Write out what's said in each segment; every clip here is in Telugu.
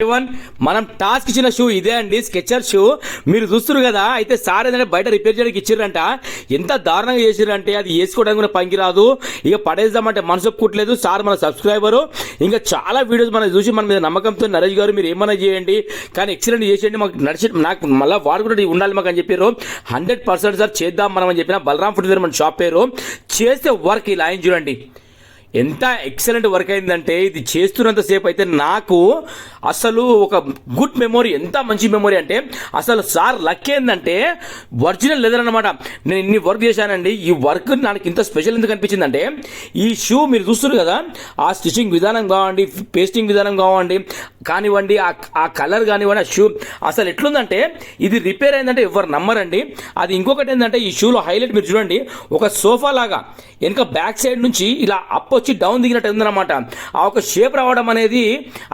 వన్ మనం టాస్క్ ఇచ్చిన షూ ఇదే అండి, స్కెచర్ షూ. మీరు చూస్తున్నారు కదా. అయితే సార్ ఏంటంటే బయట రిపేర్ చేయడానికి ఇచ్చిర్రంట. ఎంత దారుణంగా చేసిర్రంటే అది వేసుకోవడానికి కూడా పనికిరాదు, ఇక పడేద్దామంటే మనసు ఒప్పుకోవట్లేదు. సార్ మన సబ్స్క్రైబరు, ఇంకా చాలా వీడియోస్ మనం చూసి మన మీద నమ్మకంతో నరేష్ గారు మీరు ఏమైనా చేయండి కానీ ఎక్సలెంట్ చేసేయండి, మాకు నడిచి నాకు మళ్ళీ వాడు కూడా ఉండాలి మాకు అని చెప్పారు. 100% సార్ చేద్దాం మనం అని చెప్పిన. బలరాం ఫుట్వేర్ మన షాప్ పేరు. చేస్తే వర్క్ ఇలా ఆయన చూడండి ఎంత ఎక్సలెంట్ వర్క్ అయిందంటే, ఇది చేస్తున్నంతసేపు అయితే నాకు అసలు ఒక గుడ్ మెమొరీ, ఎంత మంచి మెమొరీ అంటే అసలు సార్ లక్ ఏంటంటే ఒరిజినల్ లెదర్ అనమాట. నేను ఇన్ని వర్క్ చేశానండి. ఈ వర్క్ నాకు ఇంత స్పెషల్ ఎందుకు అనిపించిందంటే, ఈ షూ మీరు చూస్తున్నారు కదా, ఆ స్టిచ్చింగ్ విధానం కావండి, పేస్టింగ్ విధానం కానివ్వండి, ఆ కలర్ కానివ్వండి, ఆ షూ అసలు ఎట్లుందంటే ఇది రిపేర్ అయిందంటే ఎవరు నమ్మరండి. అది ఇంకొకటి ఏంటంటే ఈ షూలో హైలైట్ మీరు చూడండి, ఒక సోఫా లాగా వెనక బ్యాక్ సైడ్ నుంచి ఇలా అప్ వచ్చి డౌన్ దిగినట్టు ఉందన్నమాట. ఆ ఒక షేప్ రావడం అనేది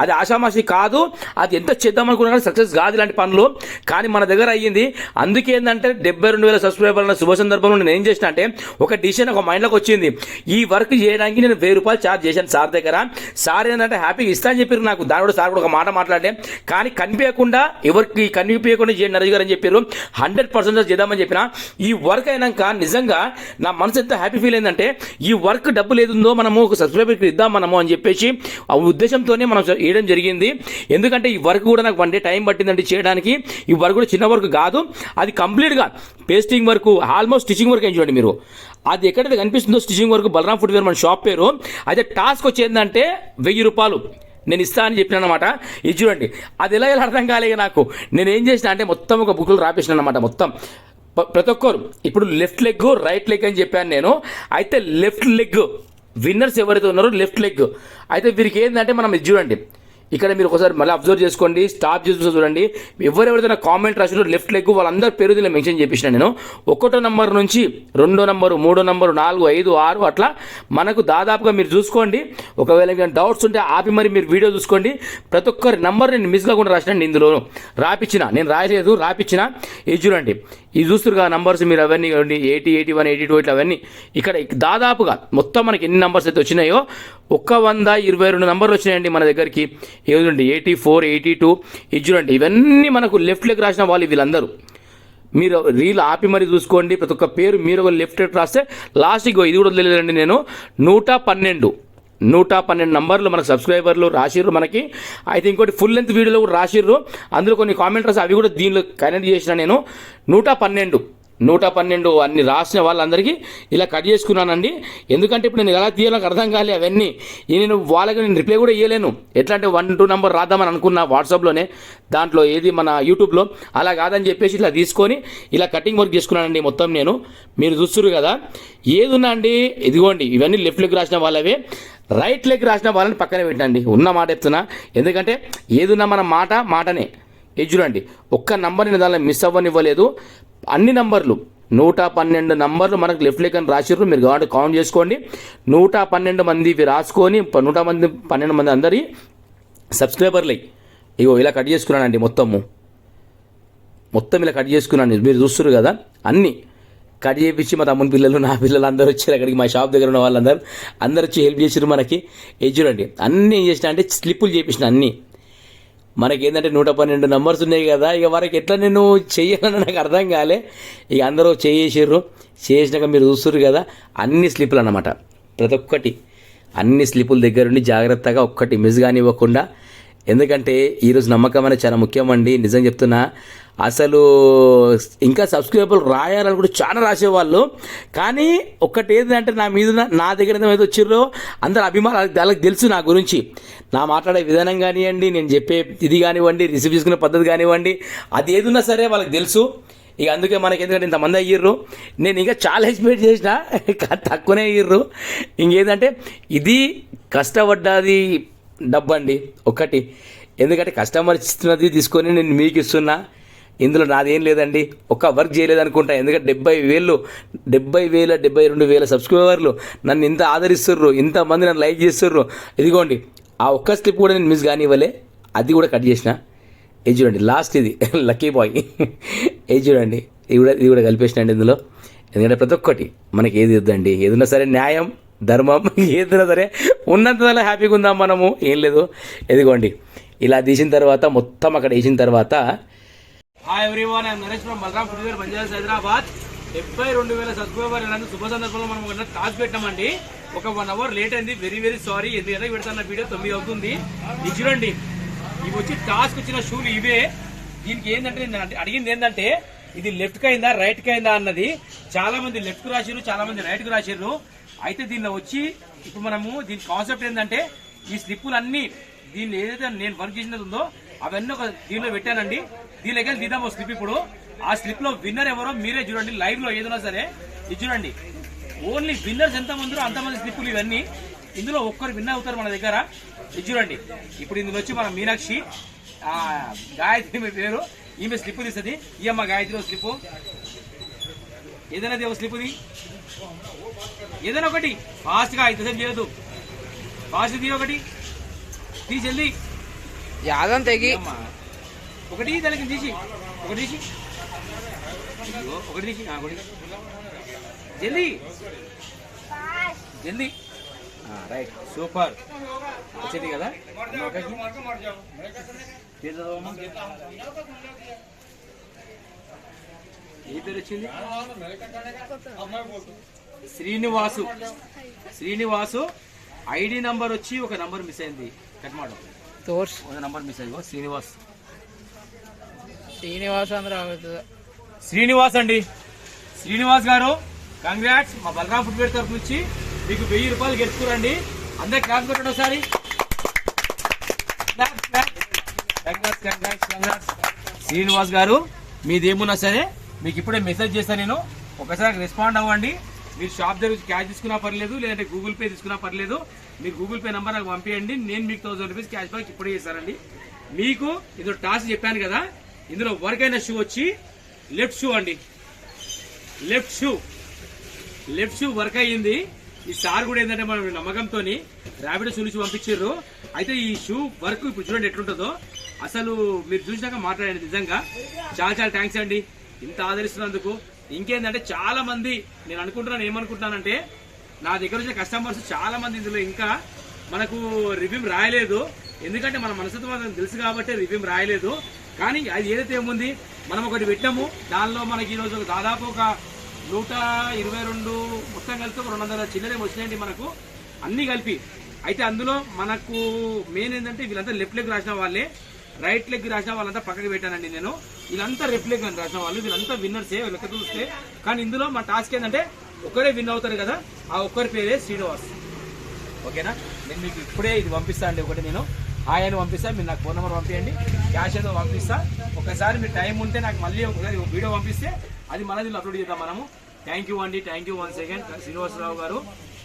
అది ఆషామాషి కాదు. అది ఎంత చేద్దాం అనుకున్నా కానీ సక్సెస్ కాదు ఇలాంటి పనులు, కానీ మన దగ్గర అయ్యింది. అందుకే ఏంటంటే 72,000 సబ్స్క్రైబర్ల శుభ సందర్భంలో నేను ఏం చేసిన అంటే ఒక డిసిషన్ ఒక మైండ్లోకి వచ్చింది. ఈ వర్క్ చేయడానికి నేను 1,000 రూపాయలు ఛార్జ్ చేశాను సార్ దగ్గర. సార్ ఏంటంటే హ్యాపీగా ఇస్తా అని చెప్పారు నాకు. దాని కూడా సార్ కూడా ఒక మాట మాట్లాడే, కానీ కనిపించకుండా ఎవరికి కనిపించకుండా చేయండి నరేష్ గారు అని చెప్పారు. 100% చేద్దామని చెప్పిన. ఈ వర్క్ అయినాక నిజంగా నా మనసు ఎంత హ్యాపీ ఫీల్ అయిందంటే, ఈ వర్క్ డబ్బులు ఏదుందో మనము ఒక సబ్స్క్రైబర్కి ఇద్దాం మనము అని చెప్పేసి ఆ ఉద్దేశంతోనే మనం వేయడం జరిగింది. ఎందుకంటే ఈ వర్క్ కూడా నాకు 1 డే టైం పట్టిందండి చేయడానికి. ఈ వర్క్ కూడా చిన్న వర్క్ కాదు, అది కంప్లీట్గా pasting work, almost stitching work అని చూడండి మీరు. అది ఎక్కడైతే కనిపిస్తుందో స్టిచ్చింగ్ వర్క్ బలరాం ఫుట్వేర్ మన షాప్ పేరు. అయితే టాస్క్ వచ్చేందంటే 1,000 రూపాయలు నేను ఇస్తా అని చెప్పిన అనమాట. ఇది చూడండి, అది ఎలా అర్థం కాలేదు నాకు. నేను ఏం చేసిన అంటే మొత్తం ఒక బుక్లు రాపేసిన అనమాట. మొత్తం ప్రతి ఒక్కరు ఇప్పుడు లెఫ్ట్ లెగ్ రైట్ లెగ్ అని చెప్పాను నేను. అయితే లెఫ్ట్ లెగ్ విన్నర్స్ ఎవరైతే ఉన్నారో లెఫ్ట్ లెగ్, అయితే వీరికి ఏంటంటే మనం ఇది చూడండి, ఇక్కడ మీరు ఒకసారి మళ్ళీ అబ్జర్వ్ చేసుకోండి, స్టాప్ చేసి చూడండి. ఎవరెవరైతే నా కామెంట్ రాసినో లెఫ్ట్ లెగ్ వాళ్ళందరి పేరు దీనిలో మెన్షన్ చేపించిన నేను. 1వ నంబర్ నుంచి 2వ నంబరు 3వ నంబరు 4, 5, 6 అట్లా మనకు దాదాపుగా మీరు చూసుకోండి. ఒకవేళ డౌట్స్ ఉంటే ఆపి మరి మీరు వీడియో చూసుకోండి. ప్రతి ఒక్కరి నంబర్ నేను మిస్ కాకుండా రాసినండి. ఇందులో రాపిచ్చిన, నేను రాయలేదు, రాపిచ్చిన. ఇది చూడండి, ఇది చూస్తున్నారు నంబర్స్ మీరు అవన్నీ 80, 81, 82 ఇట్లా అవన్నీ ఇక్కడ దాదాపుగా మొత్తం మనకి ఎన్ని నంబర్స్ అయితే వచ్చినాయో 122 నంబర్లు వచ్చినాయండి మన దగ్గరికి. ఏదండి 84, 82 ఇది చూడండి, ఇవన్నీ మనకు లెఫ్ట్ లెగ్ రాసిన వాళ్ళు వీళ్ళందరూ. మీరు రీల్ ఆపి మరి చూసుకోండి. ప్రతి ఒక్క పేరు మీరు ఒక లెఫ్ట్ లెగ్ రాస్తే లాస్ట్కి ఇది కూడా వదిలేదండి. నేను 112 నంబర్లు మనకు సబ్స్క్రైబర్లు రాసిర్రు మనకి. అయితే ఇంకోటి ఫుల్ లెంత్ వీడియోలో కూడా రాసిర్రు, అందులో కొన్ని కామెంట్ రాసి అవి కూడా దీనిలో కనెక్ట్ చేసిన నేను. 112 అన్ని రాసిన వాళ్ళందరికీ ఇలా కట్ చేసుకున్నానండి. ఎందుకంటే ఇప్పుడు నేను ఎలా తీయాలో నాకు అర్థం కాలే అవన్నీ. నేను వాళ్ళకి నేను రిప్లై కూడా ఇవ్వలేను. ఎట్లా అంటే 1, 2 నంబర్ రాద్దామని అనుకున్నా వాట్సాప్లోనే, దాంట్లో ఏది మన యూట్యూబ్లో. అలా కాదని చెప్పేసి ఇట్లా తీసుకొని ఇలా కటింగ్ వర్క్ చేసుకున్నానండి మొత్తం నేను. మీరు చూస్తున్నారు కదా, ఏది ఉన్నా అండి ఇదిగోండి, ఇవన్నీ లెఫ్ట్ లెగ్ రాసిన వాళ్ళవే. రైట్ లెగ్ రాసిన వాళ్ళని పక్కనే పెట్టండి, ఉన్న మాట చెప్తున్నా. ఎందుకంటే ఏదున్నా మన మాటనే. ఇది చూడండి, ఒక్క నంబర్ నేను దానిలో మిస్ అవ్వనివ్వలేదు. అన్ని నంబర్లు 112 నంబర్లు మనకు లెఫ్ట్ లెగ్ అని రాసిర్రు. మీరు కావాలంటే కౌంట్ చేసుకోండి. 112 మంది ఇవి రాసుకొని 112 మంది అందరి సబ్స్క్రైబర్లు ఇగో ఇలా కట్ చేసుకున్నానండి. మొత్తం ఇలా కట్ చేసుకున్నాను. మీరు చూస్తున్నారు కదా, అన్నీ కట్ చేయించి మా తమ్ముని పిల్లలు నా పిల్లలు అందరూ వచ్చారు అక్కడికి. మా షాప్ దగ్గర ఉన్న వాళ్ళందరూ వచ్చి హెల్ప్ చేసారు మనకి. ఇది చూడండి, అన్నీ ఏం చేసిన అంటే స్లిప్పులు చేయించిన అన్నీ. మనకి ఏంటంటే 112 నంబర్స్ ఉన్నాయి కదా, ఇక వారికి ఎట్లా నేను చెయ్యాలని నాకు అర్థం కాలే. ఇక అందరూ చేసారు. చేసినాక మీరు చూస్తున్నారు కదా, అన్ని స్లిప్పులు అన్నమాట. ప్రతి ఒక్కటి అన్ని స్లిప్పుల దగ్గర ఉండి జాగ్రత్తగా ఒక్కటి మిస్ కానివ్వకుండా. ఎందుకంటే ఈరోజు నమ్మకం అనేది చాలా ముఖ్యమండి. నిజం చెప్తున్నా, అసలు ఇంకా సబ్స్క్రైబర్లు రాయాలని కూడా చాలా రాసేవాళ్ళు. కానీ ఒక్కటి ఏంటంటే నా దగ్గర ఏదైతే వచ్చిర్రో అందరు అభిమానులు వాళ్ళకి తెలుసు నా గురించి. నా మాట్లాడే విధానం కానివ్వండి, నేను చెప్పే ఇది కానివ్వండి, రిసీవ్ చేసుకునే పద్ధతి కానివ్వండి, అది ఏదున్నా సరే వాళ్ళకి తెలుసు. ఇక అందుకే మనకి ఎందుకంటే ఇంతమంది అయ్యిర్రు. నేను ఇంకా చాలా ఎక్స్పెక్ట్ చేసిన, తక్కువనే అయ్యిర్రు. ఇంకేంటంటే ఇది కష్టపడ్డది డబ్బు అండి ఒకటి. ఎందుకంటే కస్టమర్ ఇస్తున్నది తీసుకొని నేను మీకు ఇస్తున్నా. ఇందులో నాదేం లేదండి, ఒక్క వర్క్ చేయలేదనుకుంటా. ఎందుకంటే 72,000 సబ్స్క్రైబర్లు నన్ను ఇంత ఆదరిస్తుర్రు, ఇంతమంది నన్ను లైక్ చేస్తుర్రు. ఇదిగోండి, ఆ ఒక్క స్లిప్ కూడా నేను మిస్ కానివ్వలే, అది కూడా కట్ చేసిన. ఇది చూడండి, లాస్ట్ ఇది లక్కీ బాయ్. ఇది చూడండి, ఇది కూడా కలిపేసినండి ఇందులో. ఎందుకంటే ప్రతి ఒక్కటి మనకి ఏది వద్దండి, ఏదన్నా సరే న్యాయం ధర్మం ఏదైనా సరే ఉన్నంతలో హ్యాపీగా ఉందాం మనము. ఏం లేదు, ఎదిగోండి ఇలా తీసిన తర్వాత మొత్తం అక్కడ వేసిన తర్వాత hi everyone, I'm Naresh from Balaram footwear Banjaras Hyderabad. 72,000 subscriber అయినందుకు శుభ సందర్భంలో మనం టాస్క్ పెట్టామండి. ఒక 1 అవర్ లేట్ అయింది, వెరీ వెరీ సారీ. ఎందుకంటే పెడతాను వీడియో 9 అవుతుంది. ఇది చూడండి, ఇవి వచ్చి టాస్క్ వచ్చిన షూలు ఇవే. దీనికి ఏంటంటే నేను అడిగింది ఏంటంటే ఇది లెఫ్ట్ కి అయిందా రైట్ కి అయిందా అన్నది. చాలా మంది లెఫ్ట్ కు రాసిర్రు, చాలా మంది రైట్ కు రాసిర్రు. అయితే దీనిలో వచ్చి ఇప్పుడు మనము దీని కాన్సెప్ట్ ఏంటంటే ఈ స్లిప్పులు అన్ని దీనిలో ఏదైతే నేను వర్క్ చేసినది ఉందో అవన్నీ ఒక దీనిలో పెట్టానండి. దీనిలోకి తీద్దాం ఒక స్లిప్. ఇప్పుడు ఆ స్లిప్ లో విన్నర్ ఎవరో మీరే చూడండి, లైవ్ లో ఏదైనా సరే. ఇది చూడండి, ఓన్లీ విన్నర్స్ ఎంత మంది అంతమంది స్లిప్పులు ఇవన్నీ. ఇందులో ఒక్కరు విన్నర్ అవుతారు మన దగ్గర. ఇది చూడండి, ఇప్పుడు ఇందులో వచ్చి మన మీనాక్షి గాయత్రి మీ పేరు, ఈమె స్లిప్ తీస్తుంది. ఈ అమ్మ గాయత్రి స్లిప్ ఏదైనా దేవ స్లిప్ ఏదైనా ఒకటి ఫాస్ట్ గా ఇంతసేపు చేయదు, ఫాస్ట్ తీ ఒకటి తీసి యాదం తెగి ఒకటి దానికి తీసి ఒకటి తీసి ఒకటి తీసి ఒకటి జల్దీ జల్దీ. రైట్, సూపర్ వచ్చింది కదా. ఏ పేరు వచ్చింది? శ్రీనివాసు. శ్రీనివాసు ఐడి నంబర్ వచ్చి ఒక నంబర్ మిస్ అయింది, కట్ ಮಾಡೋ ఒక నంబర్ మిస్ అయ్యో. శ్రీనివాస్ ಅಂದ್ರೆ ಆಗುತ್ತದೆ. శ్రీనివాస్ అండి, శ్రీనివాస్ గారు కంగ్రాట్స్. మా బలరాం ఫుట్వేర్ తరఫు నుంచి మీకు 1000 రూపాయలు గెలుచుకురండి. అందరికి క్లాస్ కొట్టండి ఒకసారి. శ్రీనివాస్ గారు మీదేమున్నా సరే మీకు ఇప్పుడే మెసేజ్ చేస్తాను నేను, ఒకసారి రెస్పాండ్ అవ్వండి. మీరు షాప్ దగ్గర క్యాష్ తీసుకున్నా పర్లేదు, లేదంటే గూగుల్ పే తీసుకున్నా పర్లేదు. మీరు గూగుల్ పే నెంబర్ నాకు పంపించండి, నేను మీకు 1000 రూపీస్ క్యాష్ బ్యాక్ ఇప్పుడే చేస్తానండి. మీకు ఇందులో టాస్క్ చెప్పాను కదా, ఇందులో వర్క్ అయిన షూ వచ్చి లెఫ్ట్ షూ అండి. లెఫ్ట్ షూ వర్క్ అయ్యింది. ఈ సార్ కూడా ఏంటంటే మన నమ్మకంతో ర్యాపిడో షూ నుంచి పంపించారు. అయితే ఈ షూ వర్క్ ఇప్పుడు చూడండి ఎట్లుంటుందో. అసలు మీరు చూసినాక మాట్లాడండి. నిజంగా చాలా చాలా థ్యాంక్స్ అండి ఇంత ఆదరిస్తున్నందుకు. ఇంకేంటంటే చాలా మంది నేను అనుకుంటున్నాను, ఏమనుకుంటున్నానంటే నా దగ్గర వచ్చిన కస్టమర్స్ చాలా మంది ఇందులో ఇంకా మనకు రివ్యూ రాయలేదు. ఎందుకంటే మన మనస్తత్వం తెలుసు కాబట్టి రివ్యూ రాయలేదు. కానీ అది ఏదైతే ఏముంది మనం ఒకటి పెట్టాము, దానిలో మనకి ఈరోజు దాదాపు ఒక 122 మొత్తం కలిసి ఒక 200 చిల్లరే వచ్చినాయండి మనకు అన్ని కలిపి. అయితే అందులో మనకు మెయిన్ ఏంటంటే వీళ్ళంతా లెఫ్ట్ లెగ్ రాసిన వాళ్ళే, రైట్ లెగ్ రాసిన వాళ్ళంతా పక్కకి పెట్టానండి నేను. వీళ్ళంతా లెఫ్ట్ లెగ్ అని రాసిన వాళ్ళు, వీళ్ళంతా విన్నర్సే లెక్క చూస్తే. కానీ ఇందులో మన టాస్క్ ఏంటంటే ఒకరే విన్ అవుతారు కదా, ఆ ఒక్కరి పేరే శ్రీనివాస్. ఓకేనా, నేను మీకు ఇప్పుడే ఇది పంపిస్తా అండి. ఒకటి నేను హాయ్ అని పంపిస్తా, మీరు నాకు ఫోన్ నెంబర్ పంపించండి, క్యాష్ ఏదో పంపిస్తా. ఒకసారి మీరు టైం ఉంటే నాకు మళ్ళీ ఒకసారి వీడియో పంపిస్తే అది మళ్ళీ దీన్ని అప్లోడ్ చేద్దాం మనము. థ్యాంక్ యూ అండి, thank you once again Srinivasarao garu,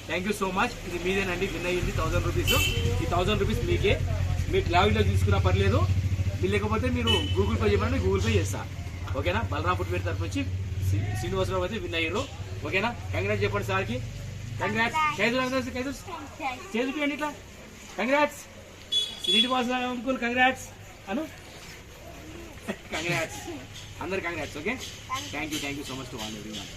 thank you so much. ఇది మీదేనండి, విన్ అయ్యింది 1000 రూపీస్. ఈ 1000 రూపీస్ మీకే, మీకు లావిలో తీసుకున్నా పర్లేదు. మీరు లేకపోతే మీరు గూగుల్ పే చేయమని గూగుల్ పే చేస్తా. ఓకేనా, బలరాం ఫుట్వేర్ తరఫు నుంచి శ్రీనివాసరావు అయితే విన్ అయ్యారు. ఓకేనా, కంగ్రాట్స్ చెప్పండి సార్కి. కంగ్రాట్స్ చేసి ఇట్లా కంగ్రాట్స్ శ్రీనివాసరావు అంకుల్, కంగ్రాట్స్ అను, కంగ్రాట్స్ అందరు congrats. Okay, thank you so much to all everyone.